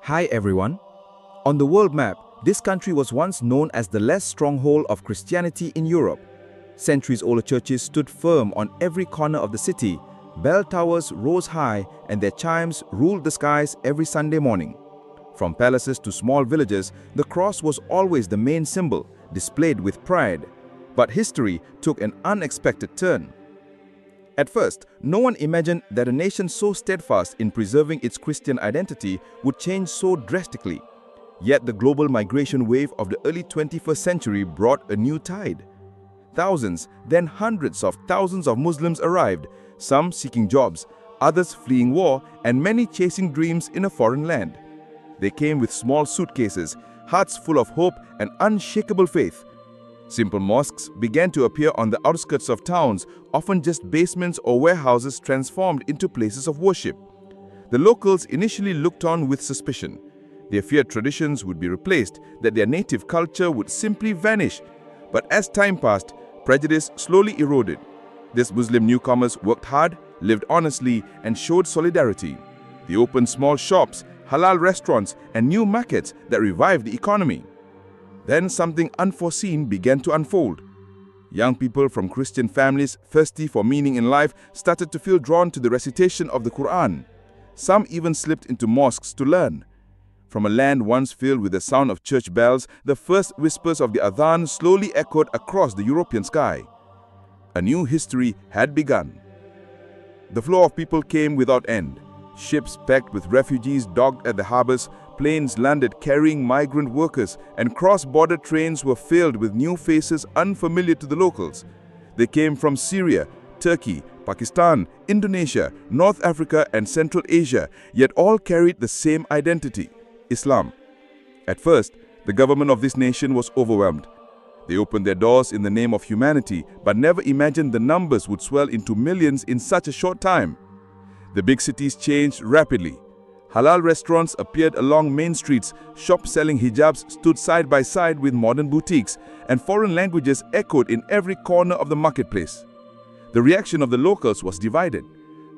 Hi everyone. On the world map, this country was once known as the last stronghold of Christianity in Europe. Centuries-old churches stood firm on every corner of the city, bell towers rose high, and their chimes ruled the skies every Sunday morning. From palaces to small villages, the cross was always the main symbol, displayed with pride. But history took an unexpected turn. At first, no one imagined that a nation so steadfast in preserving its Christian identity would change so drastically. Yet the global migration wave of the early 21st century brought a new tide. Thousands, then hundreds of thousands of Muslims arrived, some seeking jobs, others fleeing war, and many chasing dreams in a foreign land. They came with small suitcases, hearts full of hope and unshakable faith. Simple mosques began to appear on the outskirts of towns, often just basements or warehouses transformed into places of worship. The locals initially looked on with suspicion. They feared traditions would be replaced, that their native culture would simply vanish. But as time passed, prejudice slowly eroded. These Muslim newcomers worked hard, lived honestly, and showed solidarity. They opened small shops, halal restaurants, and new markets that revived the economy. Then something unforeseen began to unfold. Young people from Christian families, thirsty for meaning in life, started to feel drawn to the recitation of the Quran. Some even slipped into mosques to learn. From a land once filled with the sound of church bells, the first whispers of the adhan slowly echoed across the European sky. A new history had begun. The flow of people came without end. Ships packed with refugees docked at the harbors, planes landed carrying migrant workers, and cross-border trains were filled with new faces unfamiliar to the locals. They came from Syria, Turkey, Pakistan, Indonesia, North Africa, and Central Asia, yet all carried the same identity: Islam. At first, the government of this nation was overwhelmed. They opened their doors in the name of humanity, but never imagined the numbers would swell into millions in such a short time. The big cities changed rapidly. Halal restaurants appeared along main streets, shops selling hijabs stood side by side with modern boutiques, and foreign languages echoed in every corner of the marketplace. The reaction of the locals was divided.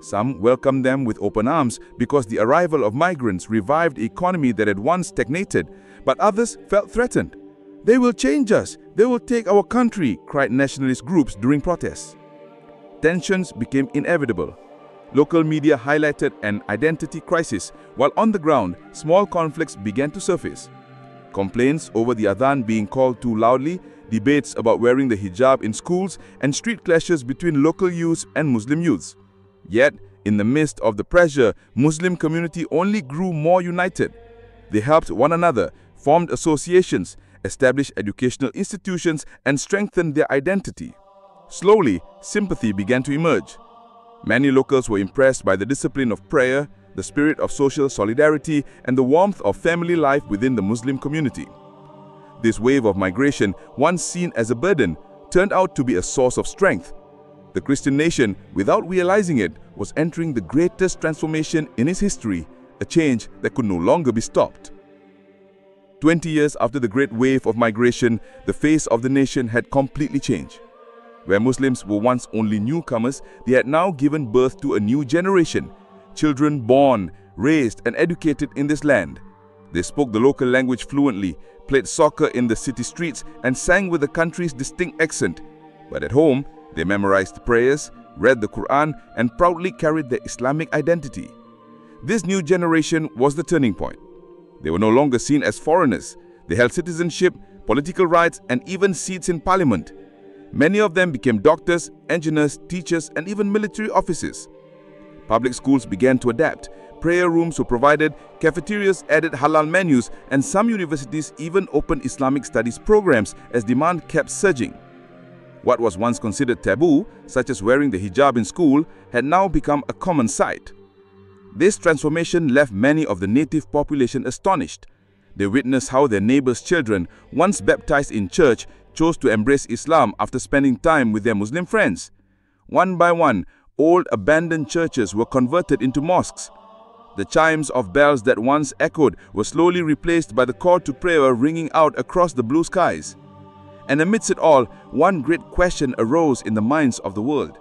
Some welcomed them with open arms because the arrival of migrants revived the economy that had once stagnated, but others felt threatened. "They will change us! They will take our country!" cried nationalist groups during protests. Tensions became inevitable. Local media highlighted an identity crisis, while on the ground, small conflicts began to surface. Complaints over the adhan being called too loudly, debates about wearing the hijab in schools, and street clashes between local youths and Muslim youths. Yet, in the midst of the pressure, Muslim community only grew more united. They helped one another, formed associations, established educational institutions, and strengthened their identity. Slowly, sympathy began to emerge. Many locals were impressed by the discipline of prayer, the spirit of social solidarity, and the warmth of family life within the Muslim community. This wave of migration, once seen as a burden, turned out to be a source of strength. The Christian nation, without realizing it, was entering the greatest transformation in its history, a change that could no longer be stopped. 20 years after the great wave of migration, the face of the nation had completely changed. Where Muslims were once only newcomers, they had now given birth to a new generation, children born, raised, and educated in this land. They spoke the local language fluently, played soccer in the city streets, and sang with the country's distinct accent. But at home, they memorized prayers, read the Quran, and proudly carried their Islamic identity. This new generation was the turning point. They were no longer seen as foreigners. They held citizenship, political rights, and even seats in parliament. Many of them became doctors, engineers, teachers, and even military officers. Public schools began to adapt. Prayer rooms were provided, cafeterias added halal menus, and some universities even opened Islamic studies programs as demand kept surging. What was once considered taboo, such as wearing the hijab in school, had now become a common sight. This transformation left many of the native population astonished. They witnessed how their neighbors' children, once baptized in church, chose to embrace Islam after spending time with their Muslim friends. One by one, old abandoned churches were converted into mosques. The chimes of bells that once echoed were slowly replaced by the call to prayer ringing out across the blue skies. And amidst it all, one great question arose in the minds of the world.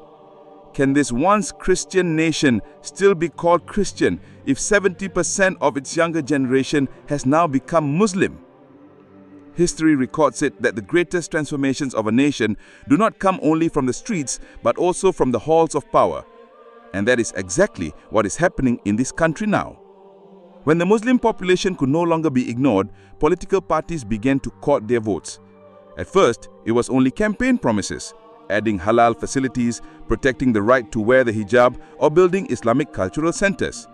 Can this once Christian nation still be called Christian if 70% of its younger generation has now become Muslim? History records it that the greatest transformations of a nation do not come only from the streets but also from the halls of power. And that is exactly what is happening in this country now. When the Muslim population could no longer be ignored, political parties began to court their votes. At first, it was only campaign promises, adding halal facilities, protecting the right to wear the hijab, or building Islamic cultural centers.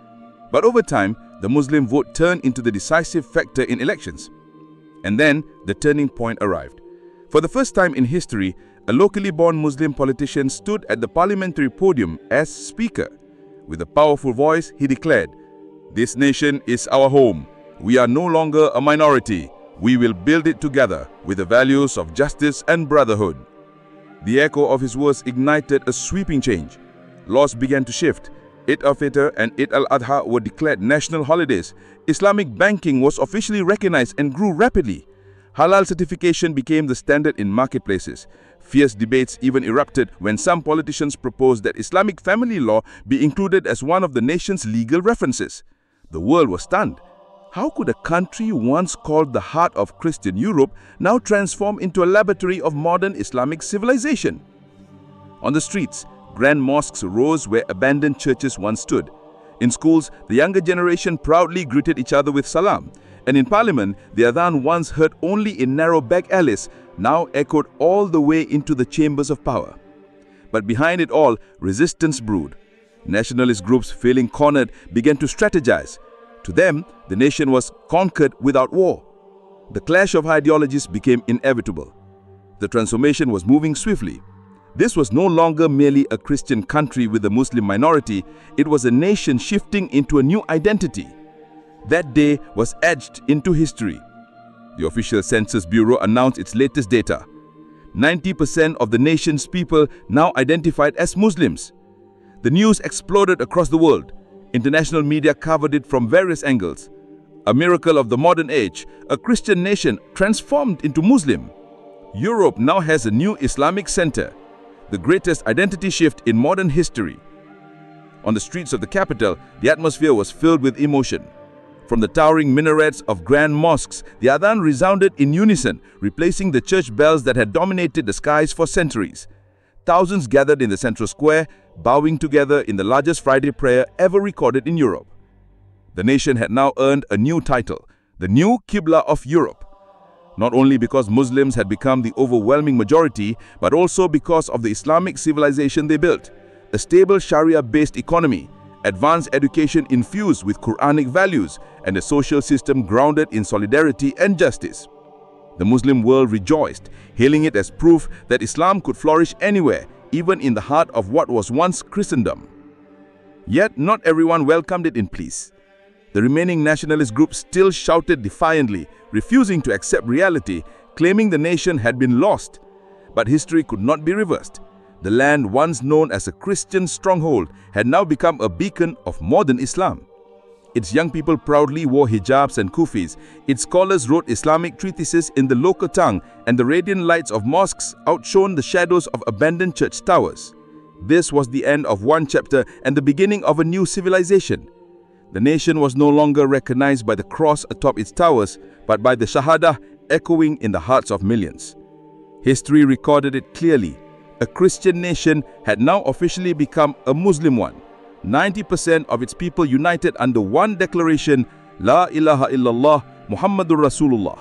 But over time, the Muslim vote turned into the decisive factor in elections. And then, the turning point arrived. For the first time in history, a locally born Muslim politician stood at the parliamentary podium as speaker. With a powerful voice, he declared, "This nation is our home. We are no longer a minority. We will build it together with the values of justice and brotherhood." The echo of his words ignited a sweeping change. Laws began to shift. Eid al-Fitr and Eid al-Adha were declared national holidays. Islamic banking was officially recognized and grew rapidly. Halal certification became the standard in marketplaces. Fierce debates even erupted when some politicians proposed that Islamic family law be included as one of the nation's legal references. The world was stunned. How could a country once called the heart of Christian Europe now transform into a laboratory of modern Islamic civilization? On the streets, grand mosques rose where abandoned churches once stood. In schools, the younger generation proudly greeted each other with salam. And in parliament, the adhan once heard only in narrow back alleys now echoed all the way into the chambers of power. But behind it all, resistance brewed. Nationalist groups, feeling cornered, began to strategize. To them, the nation was conquered without war. The clash of ideologies became inevitable. The transformation was moving swiftly. This was no longer merely a Christian country with a Muslim minority, it was a nation shifting into a new identity. That day was etched into history. The official Census Bureau announced its latest data. 90% of the nation's people now identified as Muslims. The news exploded across the world. International media covered it from various angles. A miracle of the modern age, a Christian nation transformed into Muslim. Europe now has a new Islamic center, the greatest identity shift in modern history. On the streets of the capital, the atmosphere was filled with emotion. From the towering minarets of grand mosques, the adhan resounded in unison, replacing the church bells that had dominated the skies for centuries. Thousands gathered in the central square, bowing together in the largest Friday prayer ever recorded in Europe. The nation had now earned a new title, the new Qibla of Europe. Not only because Muslims had become the overwhelming majority, but also because of the Islamic civilization they built, a stable Sharia-based economy, advanced education infused with Quranic values, and a social system grounded in solidarity and justice. The Muslim world rejoiced, hailing it as proof that Islam could flourish anywhere, even in the heart of what was once Christendom. Yet not everyone welcomed it in peace. The remaining nationalist groups still shouted defiantly, refusing to accept reality, claiming the nation had been lost. But history could not be reversed. The land once known as a Christian stronghold had now become a beacon of modern Islam. Its young people proudly wore hijabs and kufis. Its scholars wrote Islamic treatises in the local tongue, and the radiant lights of mosques outshone the shadows of abandoned church towers. This was the end of one chapter and the beginning of a new civilization. The nation was no longer recognized by the cross atop its towers, but by the Shahada echoing in the hearts of millions. History recorded it clearly. A Christian nation had now officially become a Muslim one. 90% of its people united under one declaration, La ilaha illallah Muhammadur Rasulullah.